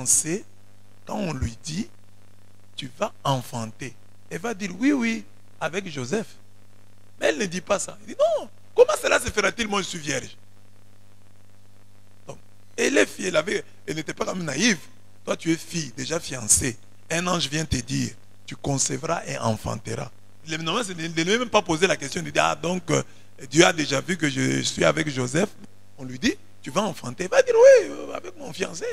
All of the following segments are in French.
fiancée, quand on lui dit, tu vas enfanter, elle va dire oui, oui, avec Joseph. Mais elle ne dit pas ça. Elle dit non, comment cela se fera-t-il, moi je suis vierge? Donc, elle est fille, elle n'était pas quand même naïve. Toi tu es fille, déjà fiancée. Un ange vient te dire, tu concevras et enfanteras. Il ne lui a même pas posé la question, il dit, ah donc, Dieu a déjà vu que je suis avec Joseph. On lui dit, tu vas enfanter. Il va dire, oui, avec mon fiancé.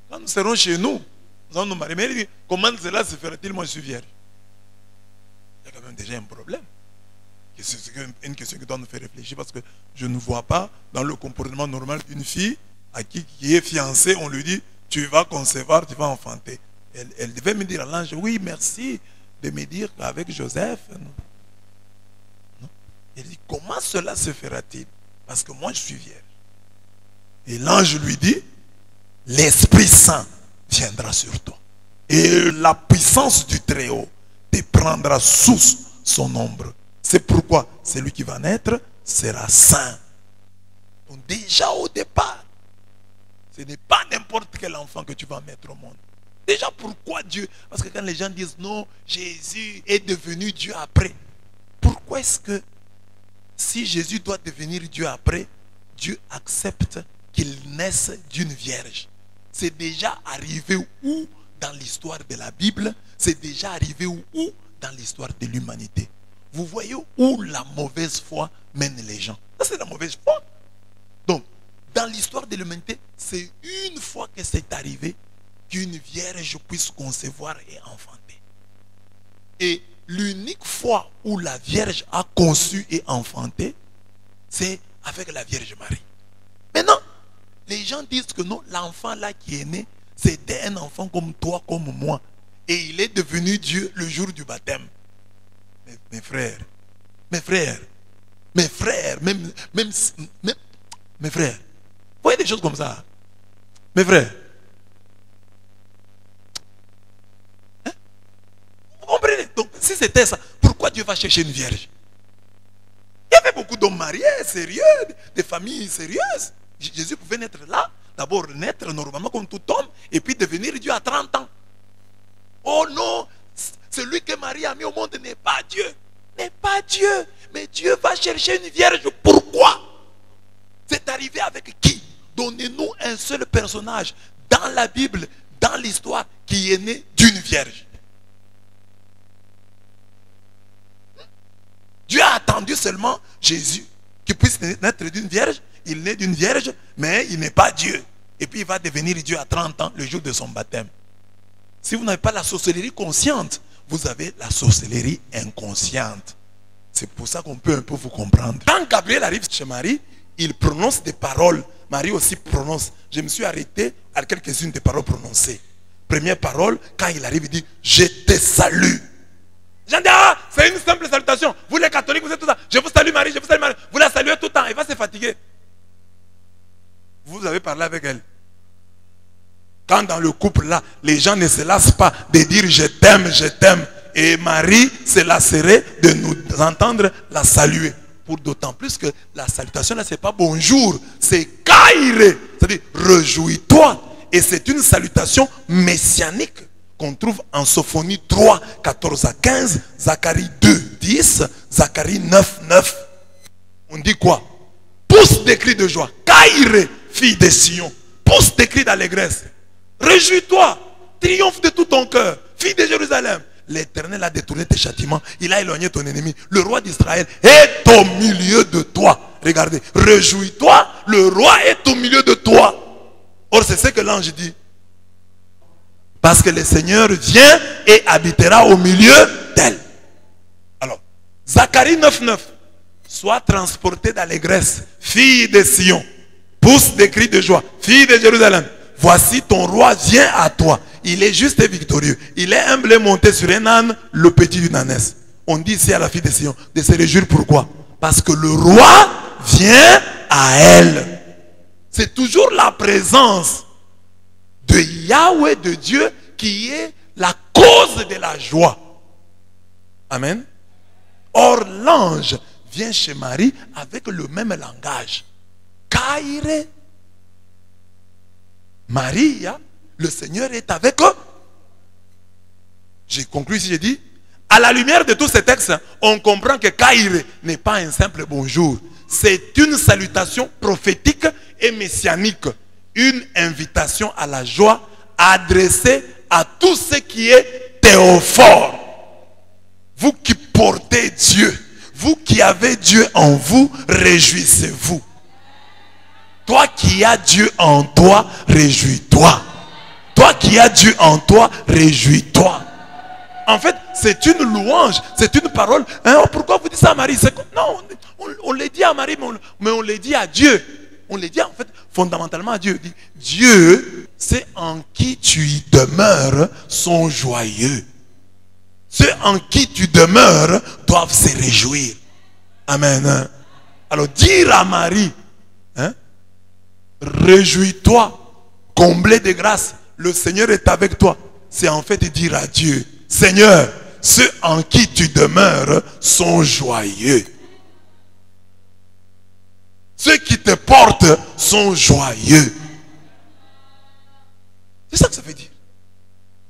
Quand nous serons chez nous, nous allons nous marier. Mais il dit, comment cela se fera-t-il, moi je suis vierge? Il y a quand même déjà un problème. C'est une question qui doit nous faire réfléchir parce que je ne vois pas dans le comportement normal d'une fille à qui est fiancée, on lui dit, tu vas concevoir, tu vas enfanter. Elle devait me dire à l'ange, oui, merci de me dire qu'avec Joseph. Non. Elle dit, comment cela se fera-t-il? Parce que moi je suis vierge. Et l'ange lui dit, l'Esprit Saint viendra sur toi. Et la puissance du Très-Haut te prendra sous son ombre. C'est pourquoi celui qui va naître sera saint. Donc déjà au départ, ce n'est pas n'importe quel enfant que tu vas mettre au monde. Déjà pourquoi Dieu? Parce que quand les gens disent non, Jésus est devenu Dieu après. Pourquoi est-ce que si Jésus doit devenir Dieu après, Dieu accepte qu'il naisse d'une vierge? C'est déjà arrivé où dans l'histoire de la Bible? C'est déjà arrivé où dans l'histoire de l'humanité? Vous voyez où la mauvaise foi mène les gens? Ça c'est la mauvaise foi. Donc, dans l'histoire de l'humanité, c'est une fois que c'est arrivé qu'une vierge puisse concevoir et enfanter. Et l'unique fois où la vierge a conçu et enfanté, c'est avec la Vierge Marie. Maintenant, les gens disent que non, l'enfant là qui est né, c'était un enfant comme toi, comme moi. Et il est devenu Dieu le jour du baptême. Mes frères, mes frères, mes frères, mes frères, vous voyez des choses comme ça? Mes frères, hein? Vous comprenez? Donc si c'était ça, pourquoi Dieu va chercher une vierge? Il y avait beaucoup d'hommes mariés, sérieux, des familles sérieuses. Jésus pouvait naître là, d'abord naître normalement comme tout homme, et puis devenir Dieu à 30 ans. Oh non, celui que Marie a mis au monde n'est pas Dieu. N'est pas Dieu. Mais Dieu va chercher une vierge. Pourquoi? C'est arrivé avec qui? Donnez-nous un seul personnage dans la Bible, dans l'histoire, qui est né d'une vierge. Dieu a attendu seulement Jésus qui puisse naître d'une vierge. Il naît d'une vierge, mais il n'est pas Dieu. Et puis il va devenir Dieu à 30 ans, le jour de son baptême. Si vous n'avez pas la sorcellerie consciente, vous avez la sorcellerie inconsciente. C'est pour ça qu'on peut un peu vous comprendre. Quand Gabriel arrive chez Marie, il prononce des paroles. Marie aussi prononce. Je me suis arrêté à quelques-unes des paroles prononcées. Première parole, quand il arrive, il dit, je te salue. J'en dis, ah, c'est une simple salutation. Vous les catholiques, vous êtes tout le temps, je vous salue Marie, je vous salue Marie. Vous la saluez tout le temps, elle va se fatiguer. Vous avez parlé avec elle. Quand dans le couple là, les gens ne se lassent pas de dire je t'aime, je t'aime. Et Marie se lasserait de nous entendre la saluer. Pour d'autant plus que la salutation là, c'est pas bonjour, c'est kaire. C'est-à-dire réjouis-toi. Et c'est une salutation messianique qu'on trouve en Sophonie 3, 14 à 15, Zacharie 2, 10, Zacharie 9, 9. On dit quoi? Pousse des cris de joie. Kaire, fille de Sion. Pousse des cris d'allégresse. Réjouis-toi, triomphe de tout ton cœur, fille de Jérusalem. L'Éternel a détourné tes châtiments, il a éloigné ton ennemi. Le roi d'Israël est au milieu de toi. Regardez, réjouis-toi, le roi est au milieu de toi. Or, c'est ce que l'ange dit. Parce que le Seigneur vient et habitera au milieu d'elle. Alors, Zacharie 9, 9. Sois transporté d'allégresse, fille de Sion. Pousse des cris de joie, fille de Jérusalem. Voici ton roi vient à toi. Il est juste et victorieux. Il est humble et monté sur un âne, le petit d'une ânesse. On dit ici à la fille de Sion de se réjouir. Pourquoi? Parce que le roi vient à elle. C'est toujours la présence de Yahweh, de Dieu, qui est la cause de la joie. Amen. Or, l'ange vient chez Marie avec le même langage. Kaire. Maria le Seigneur est avec eux. J'ai conclu ici, j'ai dit, à la lumière de tous ces textes, on comprend que Kaïre n'est pas un simple bonjour. C'est une salutation prophétique et messianique. Une invitation à la joie adressée à tout ce qui est théophore. Vous qui portez Dieu, vous qui avez Dieu en vous, réjouissez-vous. Toi qui as Dieu en toi, réjouis-toi. Toi qui as Dieu en toi, réjouis-toi. En fait, c'est une louange, c'est une parole. Hein, pourquoi vous dites ça à Marie? Non, on le dit à Marie, mais on le dit à Dieu. On le dit en fait fondamentalement à Dieu. Dieu, c'est en qui tu y demeures, sont joyeux. Ceux en qui tu demeures doivent se réjouir. Amen. Alors dire à Marie, hein, réjouis-toi, comblé de grâce, le Seigneur est avec toi. C'est en fait dire à Dieu, Seigneur, ceux en qui tu demeures sont joyeux. Ceux qui te portent sont joyeux. C'est ça que ça veut dire.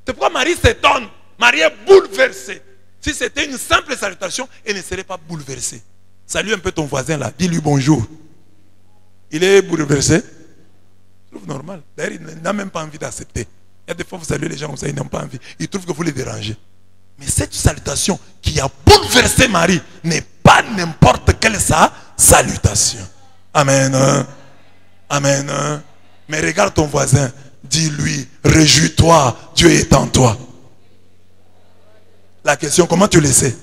C'est pourquoi Marie s'étonne. Marie est bouleversée. Si c'était une simple salutation, elle ne serait pas bouleversée. Salue un peu ton voisin là, dis-lui bonjour. Il est bouleversé. Je trouve normal. D'ailleurs, il n'a même pas envie d'accepter. Il y a des fois, vous saluez les gens comme ça, ils n'ont pas envie. Ils trouvent que vous les dérangez. Mais cette salutation qui a bouleversé Marie n'est pas n'importe quelle salutation. Amen. Amen. Mais regarde ton voisin. Dis-lui, réjouis-toi, Dieu est en toi. La question, comment tu le sais?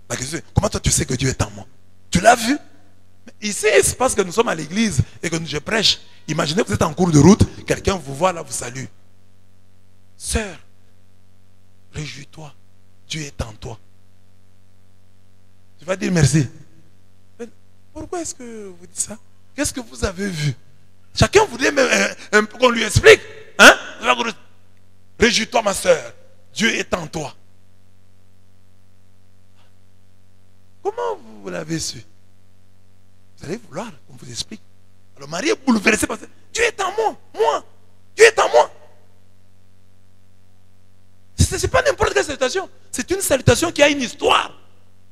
La question, comment toi tu sais que Dieu est en moi? Tu l'as vu? Ici, c'est parce que nous sommes à l'église et que je prêche. Imaginez que vous êtes en cours de route, quelqu'un vous voit là, vous salue. Sœur, réjouis-toi, Dieu est en toi. Tu vas dire merci. Mais pourquoi est-ce que vous dites ça? Qu'est-ce que vous avez vu? Chacun voudrait même qu'on lui explique. Hein? Réjouis-toi ma sœur, Dieu est en toi. Comment vous l'avez su? Vous allez vouloir qu'on vous explique. Alors Marie est bouleversée parce que Dieu est en moi. Dieu est en moi. Ce n'est pas n'importe quelle salutation. C'est une salutation qui a une histoire.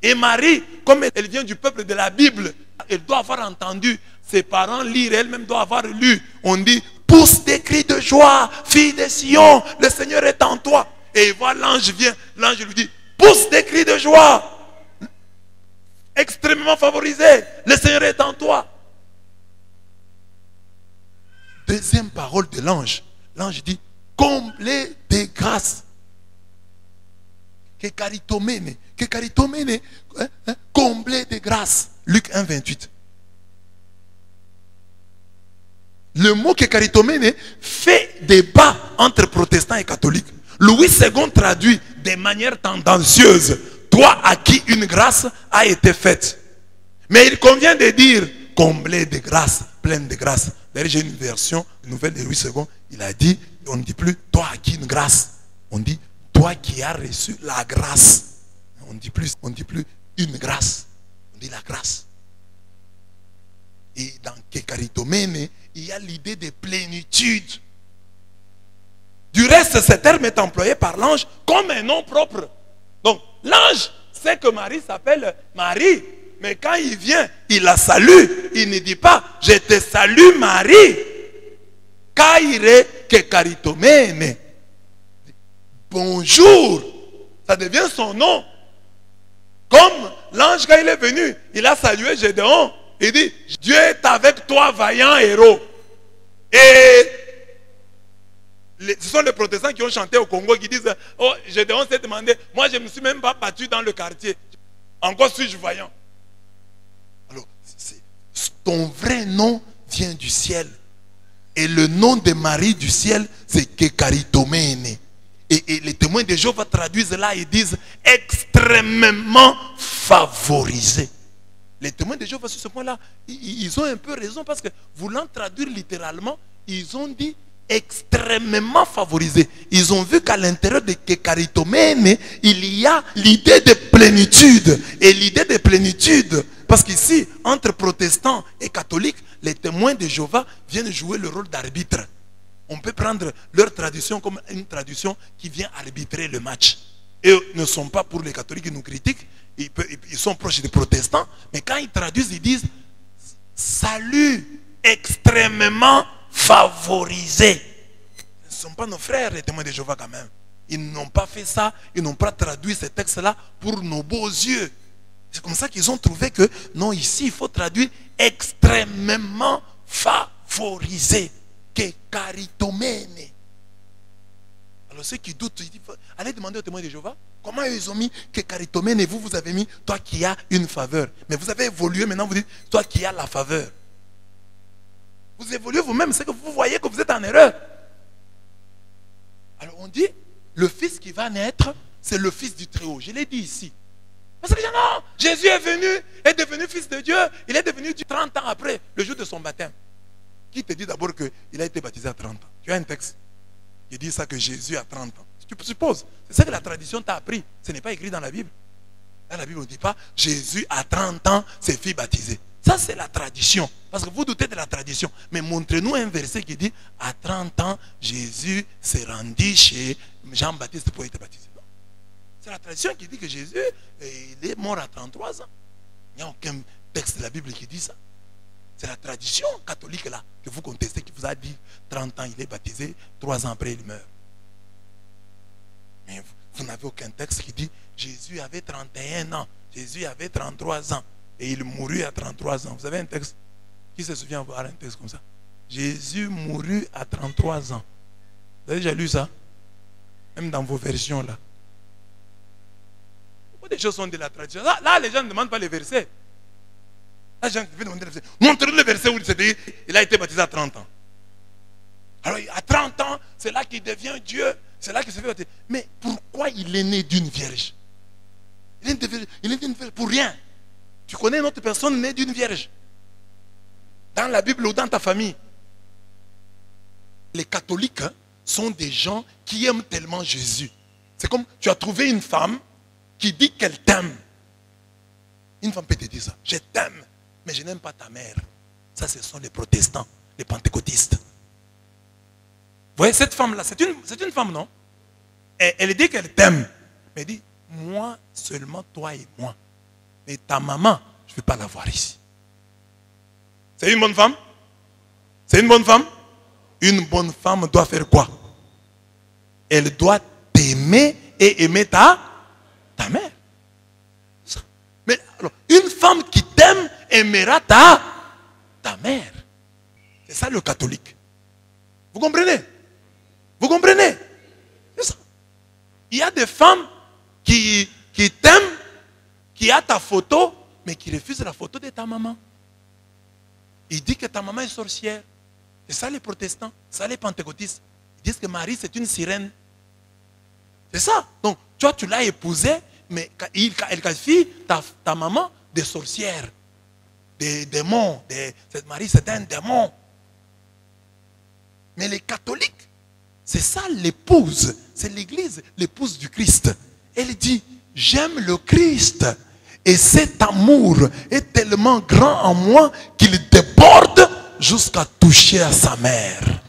Et Marie, comme elle vient du peuple de la Bible, elle doit avoir entendu ses parents lire, elle-même doit avoir lu. On dit, pousse des cris de joie, fille de Sion, le Seigneur est en toi. Et voilà, l'ange vient, l'ange lui dit, pousse des cris de joie. Extrêmement favorisé, le Seigneur est en toi. Deuxième parole de l'ange. L'ange dit, comblé de grâce. Que caritomene, comblé de grâce. Luc 1, 28. Le mot que caritomene fait débat entre protestants et catholiques. Louis II traduit de manière tendancieuse. Toi à qui une grâce a été faite. Mais il convient de dire comblé de grâce, pleine de grâce. D'ailleurs, j'ai une version nouvelle de Louis II. Il a dit, on ne dit plus toi à qui une grâce. On dit toi qui as reçu la grâce. On ne dit plus une grâce. On dit la grâce. Et dans Kekaritomene, il y a l'idée de plénitude. Du reste, ce terme est employé par l'ange comme un nom propre. Donc, l'ange sait que Marie s'appelle Marie. Mais quand il vient, il la salue. Il ne dit pas, je te salue Marie. Kaire Kekaritomene. Bonjour. Ça devient son nom. Comme l'ange, quand il est venu, il a salué Gédéon. Il dit, Dieu est avec toi, vaillant héros. Et ce sont les protestants qui ont chanté au Congo qui disent, oh, Gédéon s'est demandé, moi je ne me suis même pas battu dans le quartier. Encore suis-je vaillant. Alors, ton vrai nom vient du ciel. Et le nom de Marie du ciel, c'est Kekaritomene. Et les témoins de Jéhovah traduisent là et disent extrêmement favorisé. Les témoins de Jéhovah sur ce point-là, ils ont un peu raison parce que voulant traduire littéralement, ils ont dit extrêmement favorisé. Ils ont vu qu'à l'intérieur de Kekaritomene, il y a l'idée de plénitude. Et l'idée de plénitude, parce qu'ici, entre protestants et catholiques, les témoins de Jéhovah viennent jouer le rôle d'arbitre. on peut prendre leur tradition comme une tradition qui vient arbitrer le match. Eux ne sont pas pour les catholiques qui nous critiquent, ils sont proches des protestants, mais quand ils traduisent, ils disent salut extrêmement favorisé. Ce ne sont pas nos frères les témoins de Jéhovah quand même. Ils n'ont pas fait ça, ils n'ont pas traduit ces textes-là pour nos beaux yeux. C'est comme ça qu'ils ont trouvé que non, ici il faut traduire extrêmement favorisé. Que caritomène. Alors ceux qui doutent, ils disent, allez demander aux témoins de Jéhovah, comment ils ont mis que caritomène et vous avez mis toi qui as une faveur. Mais vous avez évolué, maintenant vous dites toi qui as la faveur. Vous évoluez vous-même, c'est que vous voyez que vous êtes en erreur. Alors on dit, le fils qui va naître, c'est le fils du Très-Haut. Je l'ai dit ici. Parce que les gens, non, Jésus est devenu fils de Dieu. Il est devenu Dieu 30 ans après, le jour de son baptême. Qui te dit d'abord qu'il a été baptisé à 30 ans? Tu as un texte qui dit ça, que Jésus a 30 ans. Tu supposes. C'est ça que la tradition t'a appris. Ce n'est pas écrit dans la Bible. Dans la Bible, on ne dit pas Jésus à 30 ans s'est fait baptiser. Ça, c'est la tradition. Parce que vous doutez de la tradition. Mais montrez-nous un verset qui dit à 30 ans, Jésus s'est rendu chez Jean-Baptiste pour être baptisé. C'est la tradition qui dit que Jésus il est mort à 33 ans. Il n'y a aucun texte de la Bible qui dit ça. C'est la tradition catholique là que vous contestez, qui vous a dit 30 ans, il est baptisé, 3 ans après il meurt. Mais vous n'avez aucun texte qui dit Jésus avait 31 ans, Jésus avait 33 ans et il mourut à 33 ans. Vous avez un texte? Qui se souvient avoir un texte comme ça? Jésus mourut à 33 ans. Vous avez déjà lu ça? Même dans vos versions là. Pourquoi des choses sont de la tradition? Là les gens ne demandent pas les versets. Là, les gens viennent demander le verset. Montrez-nous le verset où il s'est dit il a été baptisé à 30 ans. Alors à 30 ans, c'est là qu'il devient Dieu. C'est là qu'il se fait baptiser. Mais pourquoi il est né d'une vierge? Il est né d'une vierge pour rien. Tu connais une autre personne née d'une vierge? Dans la Bible ou dans ta famille? Les catholiques sont des gens qui aiment tellement Jésus. C'est comme tu as trouvé une femme qui dit qu'elle t'aime. Une femme peut te dire ça. Je t'aime, mais je n'aime pas ta mère. Ça, ce sont les protestants, les pentecôtistes. Vous voyez, cette femme-là, c'est une femme, non? Elle dit qu'elle t'aime. Mais elle dit, moi, seulement toi et moi. Mais ta maman, je ne veux pas la voir ici. C'est une bonne femme? C'est une bonne femme? Une bonne femme doit faire quoi? Elle doit t'aimer et aimer ta mère. Mais alors, une femme qui t'aime aimera ta mère. C'est ça le catholique. Vous comprenez? Vous comprenez? C'est ça. Il y a des femmes qui t'aiment, qui a ta photo, mais qui refusent la photo de ta maman. Il dit que ta maman est sorcière. C'est ça les protestants, ça les pentecôtistes. Ils disent que Marie c'est une sirène. C'est ça. Donc, toi tu l'as épousée, mais elle qualifie ta maman de sorcière, des démons. Cette Marie c'est un démon. Mais les catholiques, c'est ça l'épouse, c'est l'église, l'épouse du Christ. Elle dit, j'aime le Christ. Et cet amour est tellement grand en moi qu'il déborde jusqu'à toucher à sa mère,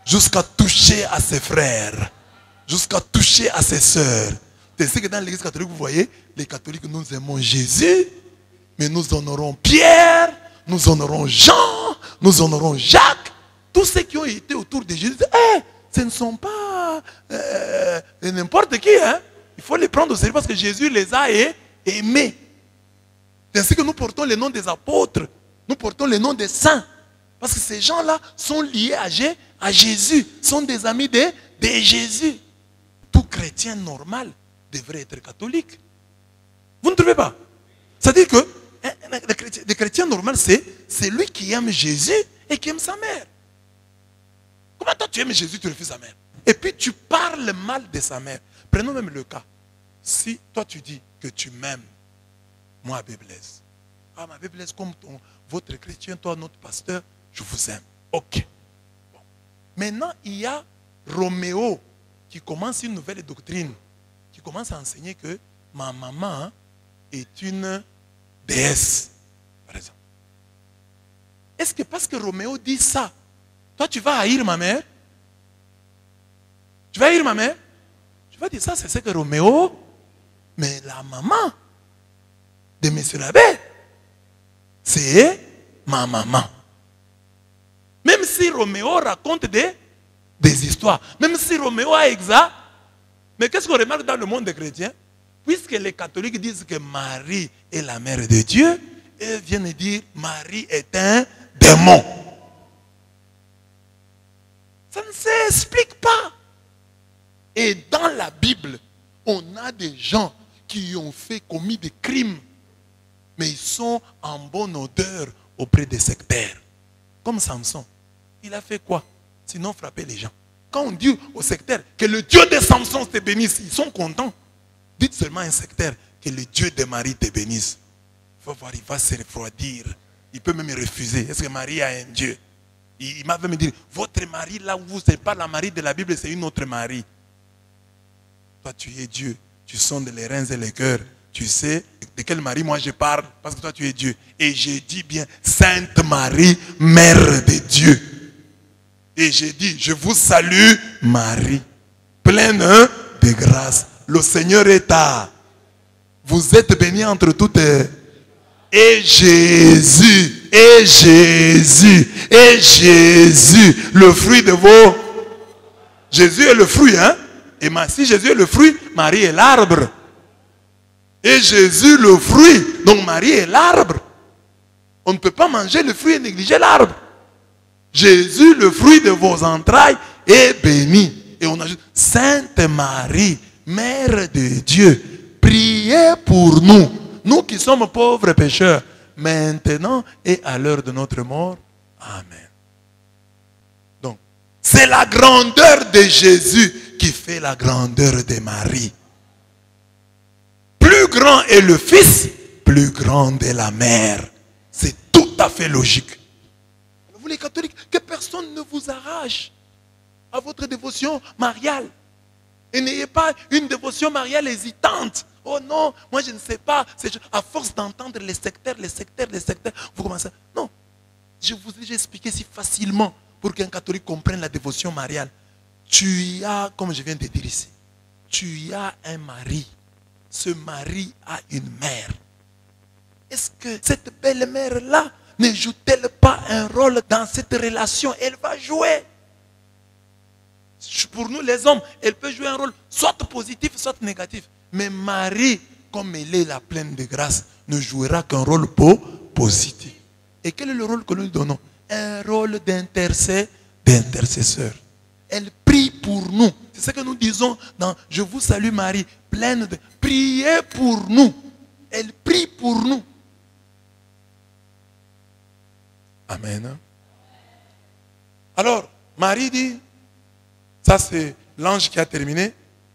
jusqu'à toucher à ses frères, jusqu'à toucher à ses sœurs. C'est ce que dans l'église catholique, vous voyez, les catholiques, nous aimons Jésus, mais nous honorons Pierre, nous honorons Jean, nous honorons Jacques. Tous ceux qui ont été autour de Jésus, ce ne sont pas n'importe qui. Hein? Il faut les prendre au sérieux parce que Jésus les a aimés. C'est ainsi que nous portons les noms des apôtres. Nous portons les noms des saints. Parce que ces gens-là sont liés à Jésus. Sont des amis de Jésus. Tout chrétien normal devrait être catholique. Vous ne trouvez pas? C'est-à-dire que le chrétien normal, c'est lui qui aime Jésus et qui aime sa mère. Comment toi tu aimes Jésus, tu refuses sa mère? Et puis tu parles mal de sa mère. Prenons même le cas. Si toi tu dis que tu m'aimes, moi Abbé Blaise. Ah, ma Abbé Blaise, comme votre chrétien, toi notre pasteur, je vous aime. Ok. Bon. Maintenant, il y a Roméo qui commence une nouvelle doctrine, qui commence à enseigner que ma maman est une déesse, par exemple. Est-ce que parce que Roméo dit ça, toi tu vas haïr ma mère? Tu vas dire ma mère? Tu vas dire ça, c'est ce que Roméo, mais la maman de M. l'abbé, c'est ma maman. Même si Roméo raconte des histoires, même si Roméo a exact, mais qu'est-ce qu'on remarque dans le monde des chrétiens? Puisque les catholiques disent que Marie est la mère de Dieu, eux viennent dire Marie est un démon. Ça ne s'explique pas. Et dans la Bible, on a des gens qui ont commis des crimes, mais ils sont en bonne odeur auprès des sectaires. Comme Samson. Il a fait quoi? Sinon frapper les gens. Quand on dit aux sectaires que le Dieu de Samson te bénisse, ils sont contents. Dites seulement à un sectaire que le Dieu de Marie te bénisse. Il faut voir, il va se refroidir. Il peut même refuser. Est-ce que Marie a un Dieu? Il m'a même dit, votre mari là où vous n'êtes pas la Marie de la Bible, c'est une autre Marie. Toi tu es Dieu. Tu sondes les reins et les cœurs. Tu sais de quelle Marie moi je parle, parce que toi tu es Dieu. Et je dis bien, Sainte Marie, Mère de Dieu. Et j'ai dit, je vous salue Marie, pleine de grâce. Le Seigneur est à. Vous êtes bénie entre toutes. Et Jésus, le fruit de vos... Jésus est le fruit, hein? Et si Jésus est le fruit, Marie est l'arbre. Et Jésus le fruit, donc Marie est l'arbre. On ne peut pas manger le fruit et négliger l'arbre. Jésus, le fruit de vos entrailles, est béni. Et on ajoute, Sainte Marie, Mère de Dieu, priez pour nous, nous qui sommes pauvres pécheurs, maintenant et à l'heure de notre mort. Amen. Donc, c'est la grandeur de Jésus qui fait la grandeur de Marie. Plus grand est le Fils, plus grande est la Mère. C'est tout à fait logique. Vous les catholiques, que personne ne vous arrache à votre dévotion mariale. Et n'ayez pas une dévotion mariale hésitante. Oh non, moi je ne sais pas. À force d'entendre les sectaires, vous commencez à... Non, je vous ai déjà expliqué si facilement pour qu'un catholique comprenne la dévotion mariale. Tu as, comme je viens de dire ici, tu as un mari. Ce mari a une mère. Est-ce que cette belle mère-là ne joue-t-elle pas un rôle dans cette relation? Elle va jouer. Pour nous les hommes, elle peut jouer un rôle soit positif, soit négatif. Mais Marie, comme elle est la pleine de grâce, ne jouera qu'un rôle positif. Et quel est le rôle que nous lui donnons? Un rôle d'intercesseur. Elle prie pour nous. C'est ce que nous disons dans « Je vous salue Marie », pleine de... Priez pour nous. Elle prie pour nous. Amen. Alors, Marie dit, ça c'est l'ange qui a terminé,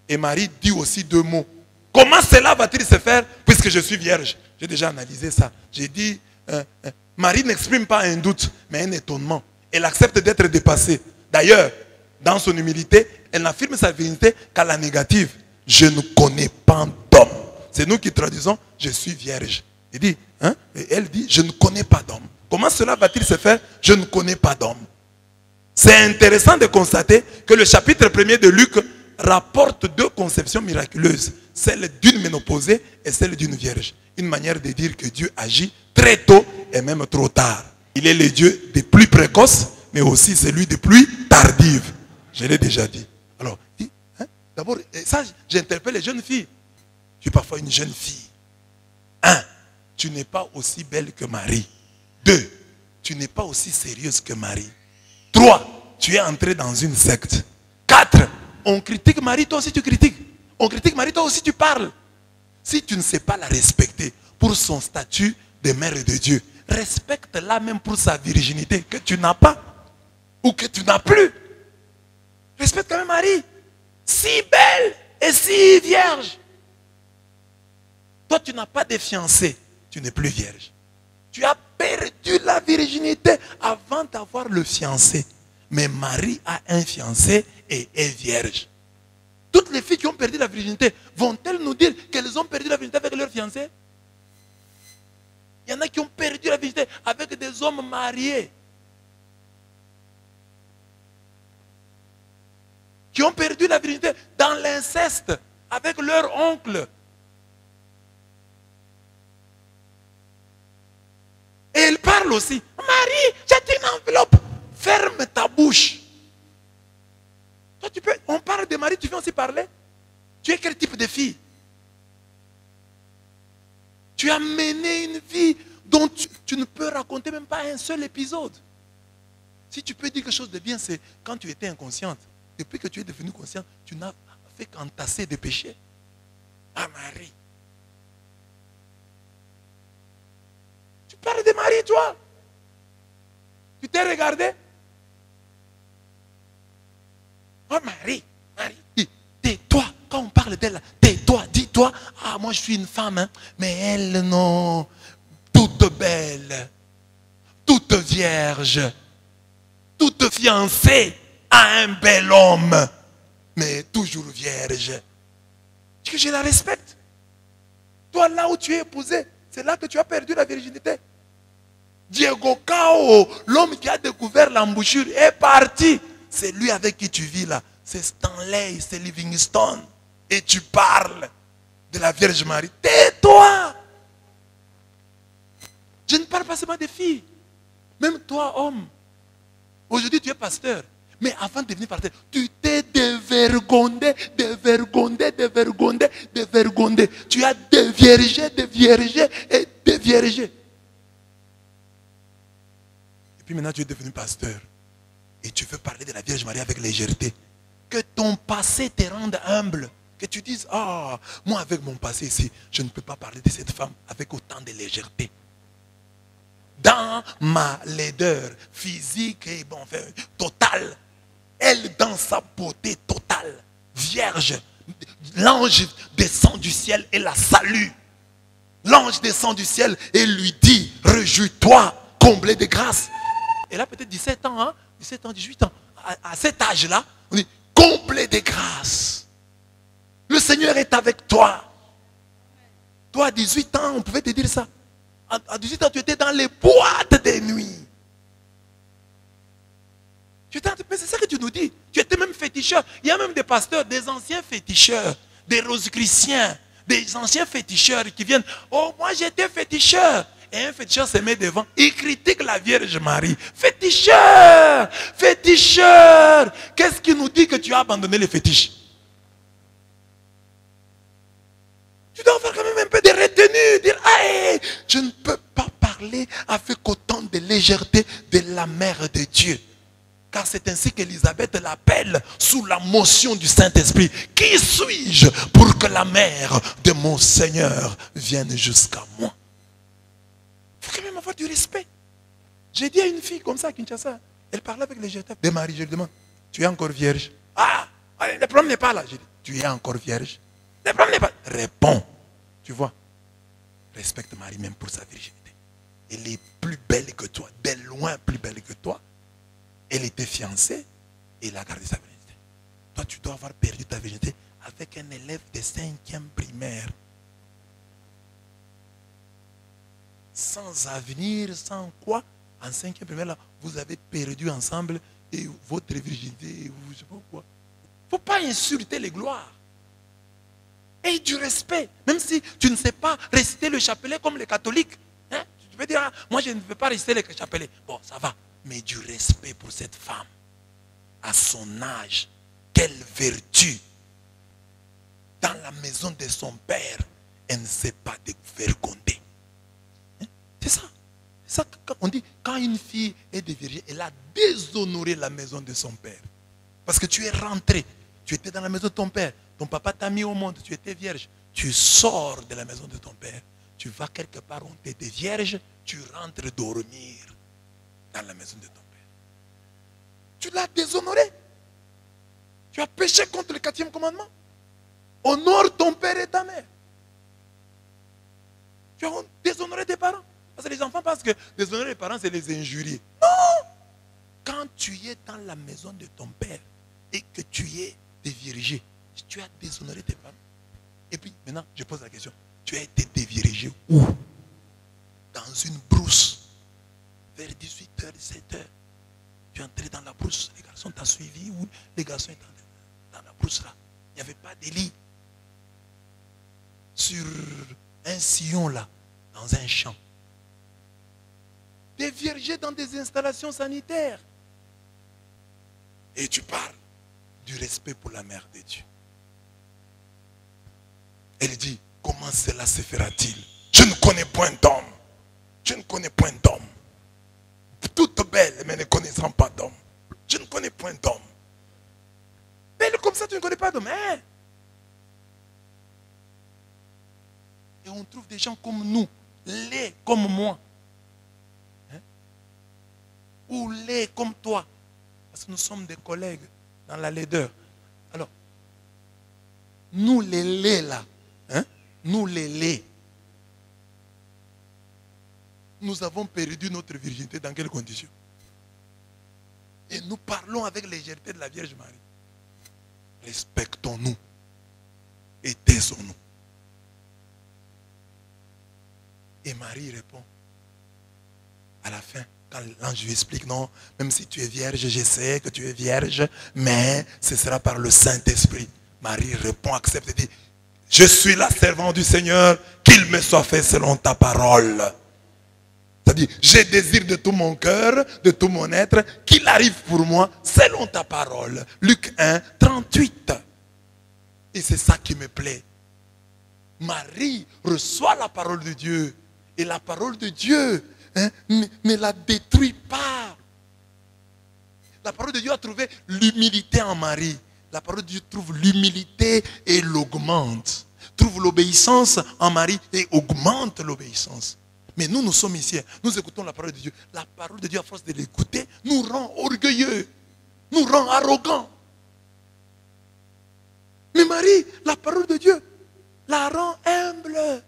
et Marie dit aussi deux mots. Comment cela va-t-il se faire puisque je suis vierge? J'ai déjà analysé ça. J'ai dit, Marie n'exprime pas un doute, mais un étonnement. Elle accepte d'être dépassée. D'ailleurs, dans son humilité, elle n'affirme sa virginité qu'à la négative. Je ne connais pas d'homme. C'est nous qui traduisons, je suis vierge. Elle dit, et elle dit, je ne connais pas d'homme. Comment cela va-t-il se faire? Je ne connais pas d'homme. C'est intéressant de constater que le chapitre 1er de Luc rapporte deux conceptions miraculeuses. Celle d'une ménopausée et celle d'une vierge. Une manière de dire que Dieu agit très tôt et même trop tard. Il est le Dieu des plus précoces, mais aussi celui des plus tardives. Je l'ai déjà dit. Alors, d'abord, ça, j'interpelle les jeunes filles. Tu es parfois une jeune fille. 1. Tu n'es pas aussi belle que Marie. 2. Tu n'es pas aussi sérieuse que Marie. 3. Tu es entré dans une secte. 4. On critique Marie, toi aussi tu critiques. On critique Marie, toi aussi tu parles. Si tu ne sais pas la respecter pour son statut de mère de Dieu, respecte-la même pour sa virginité que tu n'as pas ou que tu n'as plus. Respecte quand même Marie. Si belle et si vierge. Toi, tu n'as pas de fiancé. Tu n'es plus vierge. Tu as perdu la virginité avant d'avoir le fiancé. Mais Marie a un fiancé et est vierge. Toutes les filles qui ont perdu la virginité, vont-elles nous dire qu'elles ont perdu la virginité avec leur fiancé? Il y en a qui ont perdu la virginité avec des hommes mariés. qui ont perdu la virginité dans l'inceste avec leur oncle. Et elle parle aussi. Marie, j'ai une enveloppe. Ferme ta bouche. Toi, on parle de Marie, tu viens aussi parler. Tu es quel type de fille? Tu as mené une vie dont tu ne peux raconter même pas un seul épisode. Si tu peux dire quelque chose de bien, c'est quand tu étais inconsciente. Depuis que tu es devenue consciente, tu n'as fait qu'entasser des péchés. Ah, Marie. Tu parles de Marie, toi. Tu t'es regardé? Oh, Marie, Marie, tais-toi. Quand on parle d'elle, tais-toi, dis-toi, ah, moi je suis une femme, hein, mais elle, non, toute belle, toute vierge, toute fiancée à un bel homme, mais toujours vierge. Que je la respecte. Toi, là où tu es épousé, c'est là que tu as perdu la virginité. Diego Cao, l'homme qui a découvert l'embouchure, est parti. C'est lui avec qui tu vis là. C'est Stanley, c'est Livingstone. Et tu parles de la Vierge Marie. Tais-toi. Je ne parle pas seulement des filles. Même toi, homme. Aujourd'hui, tu es pasteur. Mais avant de devenir pasteur, tu t'es dévergondé, dévergondé, dévergondé, dévergondé. Tu as déviergé, déviergé et déviergé. Et puis maintenant, tu es devenu pasteur. Et tu veux parler de la Vierge Marie avec légèreté. Que ton passé te rende humble. Que tu dises, ah, moi avec mon passé ici, je ne peux pas parler de cette femme avec autant de légèreté. Dans ma laideur physique et bon, enfin, totale, elle dans sa beauté totale, vierge, l'ange descend du ciel et la salue. L'ange descend du ciel et lui dit, réjouis-toi, comblé de grâce. Elle a peut-être 17 ans, hein? 17 ans, 18 ans. À cet âge-là, on dit, comblé de grâce. Le Seigneur est avec toi. Toi, à 18 ans, on pouvait te dire ça. À 18 ans, tu étais dans les boîtes de nuit. Mais c'est ça que tu nous dis. Tu étais même féticheur. Il y a même des pasteurs, des anciens féticheurs, des rosicruciens, des anciens féticheurs qui viennent. Oh, moi j'étais féticheur. Et un féticheur se met devant. Il critique la Vierge Marie. Féticheur! Féticheur! Qu'est-ce qui nous dit que tu as abandonné les fétiches? Tu dois avoir quand même un peu de retenue. Dire, hey, je ne peux pas parler avec autant de légèreté de la mère de Dieu. Car c'est ainsi qu'Élisabeth l'appelle sous la motion du Saint-Esprit. Qui suis-je pour que la mère de mon Seigneur vienne jusqu'à moi? Il faut quand même avoir du respect. J'ai dit à une fille comme ça à Kinshasa, elle parlait avec légèreté de Marie, je lui demande, tu es encore vierge? Ah, le problème n'est pas là. Je dis, tu es encore vierge? Le problème n'est pas. Réponds. Tu vois, respecte Marie même pour sa virginité. Elle est plus belle que toi, de loin plus belle que toi. Elle était fiancée et elle a gardé sa virginité. Toi, tu dois avoir perdu ta virginité avec un élève de 5e primaire. Sans avenir, sans quoi, en 5e primaire, là, vous avez perdu ensemble et votre virginité, je ne sais pas quoi. Il ne faut pas insulter les gloires. Et du respect, même si tu ne sais pas réciter le chapelet comme les catholiques. Hein? Tu peux dire, ah, moi je ne veux pas réciter le chapelet. Bon, ça va. Mais du respect pour cette femme, à son âge, quelle vertu. Dans la maison de son père, elle ne s'est pas dévergondée. Hein? C'est ça. C'est ça qu'on dit, quand une fille est déviergée, elle a déshonoré la maison de son père. Parce que tu es rentré, tu étais dans la maison de ton père, ton papa t'a mis au monde, tu étais vierge. Tu sors de la maison de ton père, tu vas quelque part où tu étais vierge, tu rentres dormir dans la maison de ton père. Tu l'as déshonoré. Tu as péché contre le 4e commandement. Honore ton père et ta mère. Tu as déshonoré tes parents. Parce que les enfants pensent que déshonorer les parents, c'est les injurier. Non! Quand tu es dans la maison de ton père et que tu es dévirgé, tu as déshonoré tes parents. Et puis maintenant, je pose la question. Tu as été dévirgé où? Dans une brousse. Vers 18h, 17h. Tu es entré dans la brousse. Les garçons t'ont suivi ou les garçons étaient dans la brousse là. Il n'y avait pas de lit. Sur un sillon là, dans un champ. Des viergers dans des installations sanitaires. Et tu parles du respect pour la mère de Dieu. Elle dit, comment cela se fera-t-il? Je ne connais point d'homme. Je ne connais point d'homme. Toute belle, mais ne connaissant pas d'homme. Je ne connais point d'homme. Belle comme ça, tu ne connais pas d'homme. Hein? Et on trouve des gens comme nous, laids comme moi. Hein? Ou laids comme toi. Parce que nous sommes des collègues dans la laideur. Alors, nous les laids là, hein? Nous les laids, nous avons perdu notre virginité dans quelles conditions? Et nous parlons avec légèreté de la Vierge Marie. Respectons-nous et taisons-nous. Et Marie répond à la fin, quand l'ange lui explique, non, même si tu es vierge, je sais que tu es vierge, mais ce sera par le Saint-Esprit. Marie répond, accepte et dit, je suis la servante du Seigneur, qu'il me soit fait selon ta parole. C'est-à-dire, j'ai désir de tout mon cœur, de tout mon être, qu'il arrive pour moi selon ta parole. Luc 1, 38. Et c'est ça qui me plaît. Marie reçoit la parole de Dieu. Et la parole de Dieu ne la détruit pas. La parole de Dieu a trouvé l'humilité en Marie. La parole de Dieu trouve l'humilité et l'augmente. Trouve l'obéissance en Marie et augmente l'obéissance. Mais nous sommes ici, nous écoutons la parole de Dieu. La parole de Dieu, à force de l'écouter, nous rend orgueilleux, nous rend arrogants. Mais Marie, la parole de Dieu, la rend humble.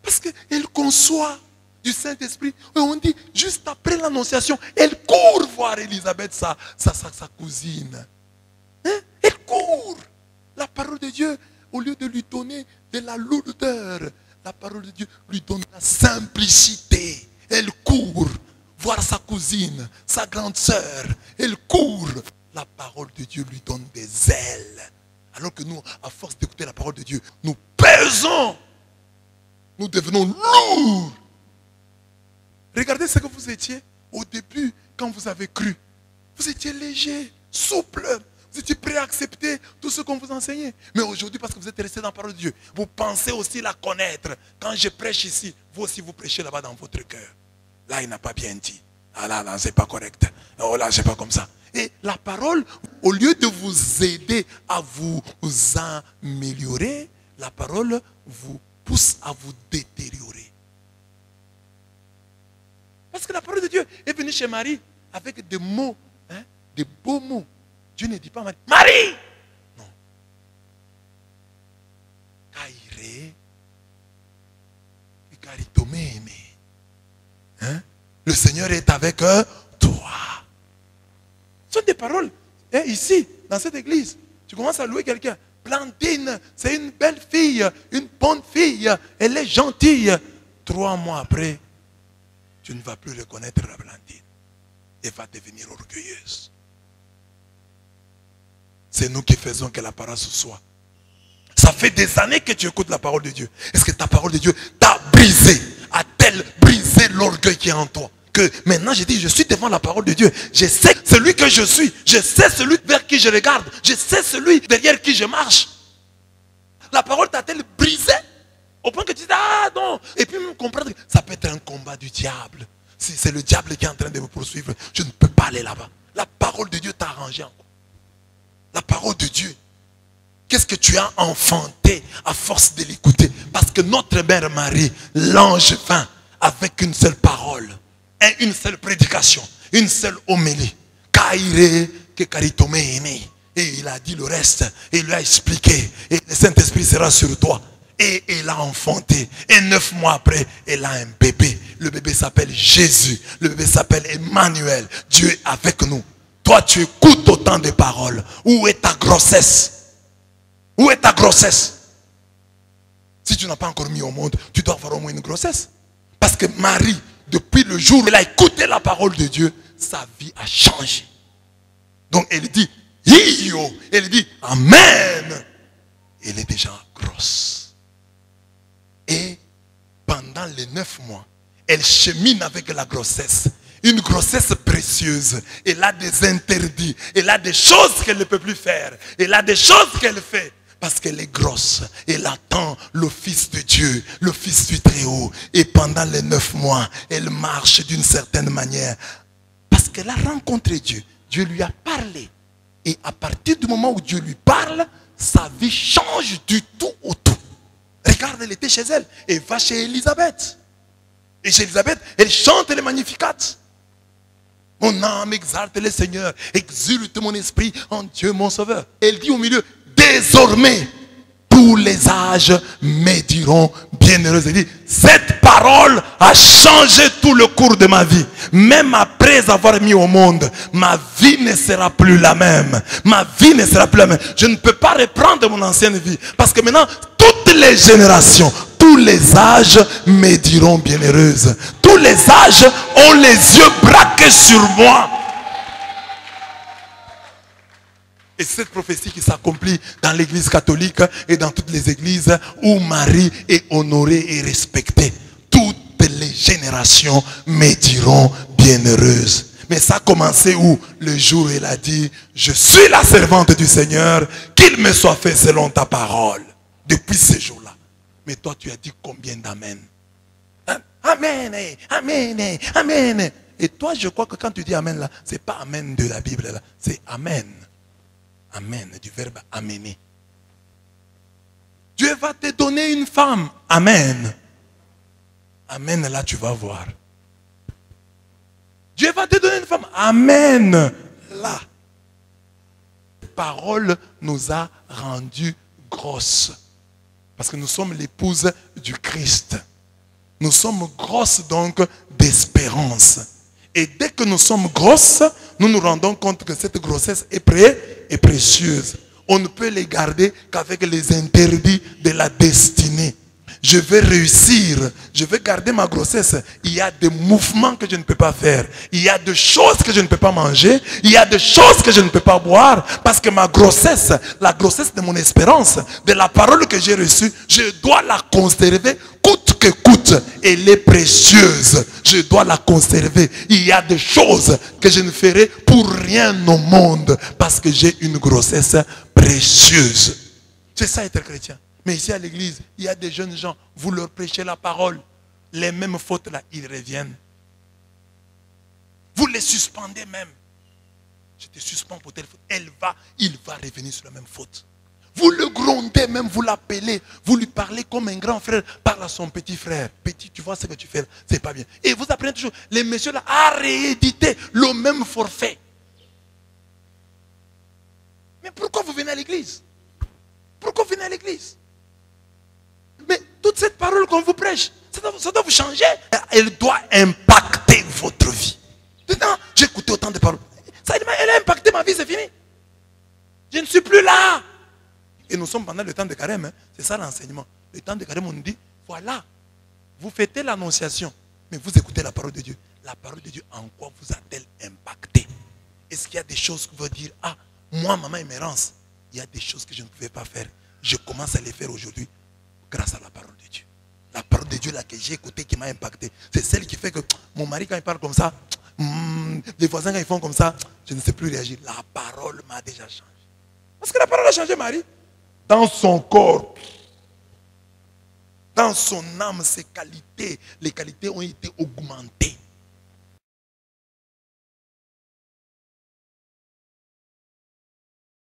Parce qu'elle conçoit du Saint-Esprit. Et on dit, juste après l'annonciation, elle court voir Élisabeth, sa cousine. Hein? Elle court. La parole de Dieu, au lieu de lui donner de la lourdeur, la parole de Dieu lui donne la simplicité. Elle court voir sa cousine, sa grande sœur. Elle court. La parole de Dieu lui donne des ailes. Alors que nous, à force d'écouter la parole de Dieu, nous pesons. Nous devenons lourds. Regardez ce que vous étiez au début quand vous avez cru. Vous étiez léger, souple. Vous étiez prêt à accepter tout ce qu'on vous enseignait. Mais aujourd'hui, parce que vous êtes resté dans la parole de Dieu, vous pensez aussi la connaître. Quand je prêche ici, vous aussi vous prêchez là-bas dans votre cœur. Là, il n'a pas bien dit. Ah là, c'est pas correct. Oh là, c'est pas comme ça. Et la parole, au lieu de vous aider à vous améliorer, la parole vous pousse à vous détériorer. Parce que la parole de Dieu est venue chez Marie avec des mots, des beaux mots. Dieu ne dit pas Marie. Marie! Non. Kairé. Et Karitomé aimé. Le Seigneur est avec toi. Ce sont des paroles. Ici, dans cette église, tu commences à louer quelqu'un. Blandine, c'est une belle fille, une bonne fille. Elle est gentille. 3 mois après, tu ne vas plus reconnaître la Blandine. Elle va devenir orgueilleuse. C'est nous qui faisons que la parole se soit. Ça fait des années que tu écoutes la parole de Dieu. Est-ce que ta parole de Dieu t'a brisé? A-t-elle brisé l'orgueil qui est en toi? Que maintenant je dis, je suis devant la parole de Dieu. Je sais celui que je suis. Je sais celui vers qui je regarde. Je sais celui derrière qui je marche. La parole t'a-t-elle brisé? Au point que tu dis, ah non. Et puis même comprendre que ça peut être un combat du diable. Si c'est le diable qui est en train de me poursuivre, je ne peux pas aller là-bas. La parole de Dieu t'a arrangé encore. La parole de Dieu. Qu'est-ce que tu as enfanté à force de l'écouter? Parce que notre mère Marie, l'ange vint avec une seule parole, et une seule prédication, une seule homélie. Kairé, que Karitomé aimé. Et il a dit le reste, et il lui a expliqué. Et le Saint-Esprit sera sur toi. Et elle a enfanté. Et 9 mois après, elle a un bébé. Le bébé s'appelle Jésus. Le bébé s'appelle Emmanuel. Dieu est avec nous. Toi, tu écoutes autant de paroles. Où est ta grossesse? Où est ta grossesse? Si tu n'as pas encore mis au monde, tu dois avoir au moins une grossesse. Parce que Marie, depuis le jour où elle a écouté la parole de Dieu, sa vie a changé. Donc elle dit, Io. Elle dit, Amen. Elle est déjà grosse. Et pendant les 9 mois, elle chemine avec la grossesse. Une grossesse précieuse. Elle a des interdits. Elle a des choses qu'elle ne peut plus faire. Elle a des choses qu'elle fait. Parce qu'elle est grosse. Elle attend le Fils de Dieu, le Fils du Très-Haut. Et pendant les 9 mois, elle marche d'une certaine manière. Parce qu'elle a rencontré Dieu. Dieu lui a parlé. Et à partir du moment où Dieu lui parle, sa vie change du tout au tout. Regarde, elle était chez elle. Et va chez Élisabeth. Et chez Élisabeth, elle chante les Magnificats. Mon âme exalte le Seigneur. Exulte mon esprit en Dieu mon Sauveur. Elle dit au milieu, désormais, tous les âges me diront bienheureuse. Elle dit, cette parole a changé tout le cours de ma vie. Même après avoir mis au monde, ma vie ne sera plus la même. Ma vie ne sera plus la même. Je ne peux pas reprendre mon ancienne vie. Parce que maintenant, toutes les générations, tous les âges me diront bienheureuse. Tous les âges ont les yeux braqués sur moi. Et cette prophétie qui s'accomplit dans l'église catholique et dans toutes les églises où Marie est honorée et respectée. Toutes les générations me diront bienheureuse. Mais ça a commencé où? Le jour où elle a dit, je suis la servante du Seigneur, qu'il me soit fait selon ta parole. Depuis ce jour-là. Mais toi, tu as dit combien d'amen? Amen, amen, amen. Et toi, je crois que quand tu dis amen là, c'est pas amen de la Bible là, c'est amen. Amen, du verbe amener. Dieu va te donner une femme. Amen. Amen, là tu vas voir. Dieu va te donner une femme. Amen. Là. La parole nous a rendus grosses. Parce que nous sommes l'épouse du Christ. Nous sommes grosses donc d'espérance. Et dès que nous sommes grosses, nous nous rendons compte que cette grossesse est précieuse. On ne peut les garder qu'avec les interdits de la destinée. Je vais réussir, je vais garder ma grossesse. Il y a des mouvements que je ne peux pas faire. Il y a des choses que je ne peux pas manger. Il y a des choses que je ne peux pas boire. Parce que ma grossesse, la grossesse de mon espérance, de la parole que j'ai reçue, je dois la conserver coûte que coûte. Elle est précieuse. Je dois la conserver. Il y a des choses que je ne ferai pour rien au monde. Parce que j'ai une grossesse précieuse. C'est ça être chrétien. Mais ici à l'église, il y a des jeunes gens, vous leur prêchez la parole. Les mêmes fautes là, ils reviennent. Vous les suspendez même. Je te suspends pour telle faute. Il va revenir sur la même faute. Vous le grondez même, vous l'appelez. Vous lui parlez comme un grand frère parle à son petit frère. Petit, tu vois ce que tu fais, c'est pas bien. Et vous apprenez toujours, les messieurs là, à rééditer le même forfait. Mais pourquoi vous venez à l'église? Pourquoi vous venez à l'église? Mais toute cette parole qu'on vous prêche, ça doit vous changer. Elle doit impacter votre vie. Maintenant, j'ai écouté autant de paroles. Elle a impacté ma vie, c'est fini. Je ne suis plus là. Et nous sommes pendant le temps de carême. C'est ça l'enseignement. Le temps de carême, on nous dit, voilà, vous fêtez l'annonciation, mais vous écoutez la parole de Dieu. La parole de Dieu, en quoi vous a-t-elle impacté? Est-ce qu'il y a des choses que vous dire, ah, moi, maman Émérance, il y a des choses que je ne pouvais pas faire. Je commence à les faire aujourd'hui. Grâce à la parole de Dieu. La parole de Dieu là que j'ai écoutée qui m'a impacté. C'est celle qui fait que mon mari quand il parle comme ça, les voisins quand ils font comme ça, je ne sais plus réagir. La parole m'a déjà changé. Parce que la parole a changé Marie. Dans son corps, dans son âme, ses qualités, les qualités ont été augmentées.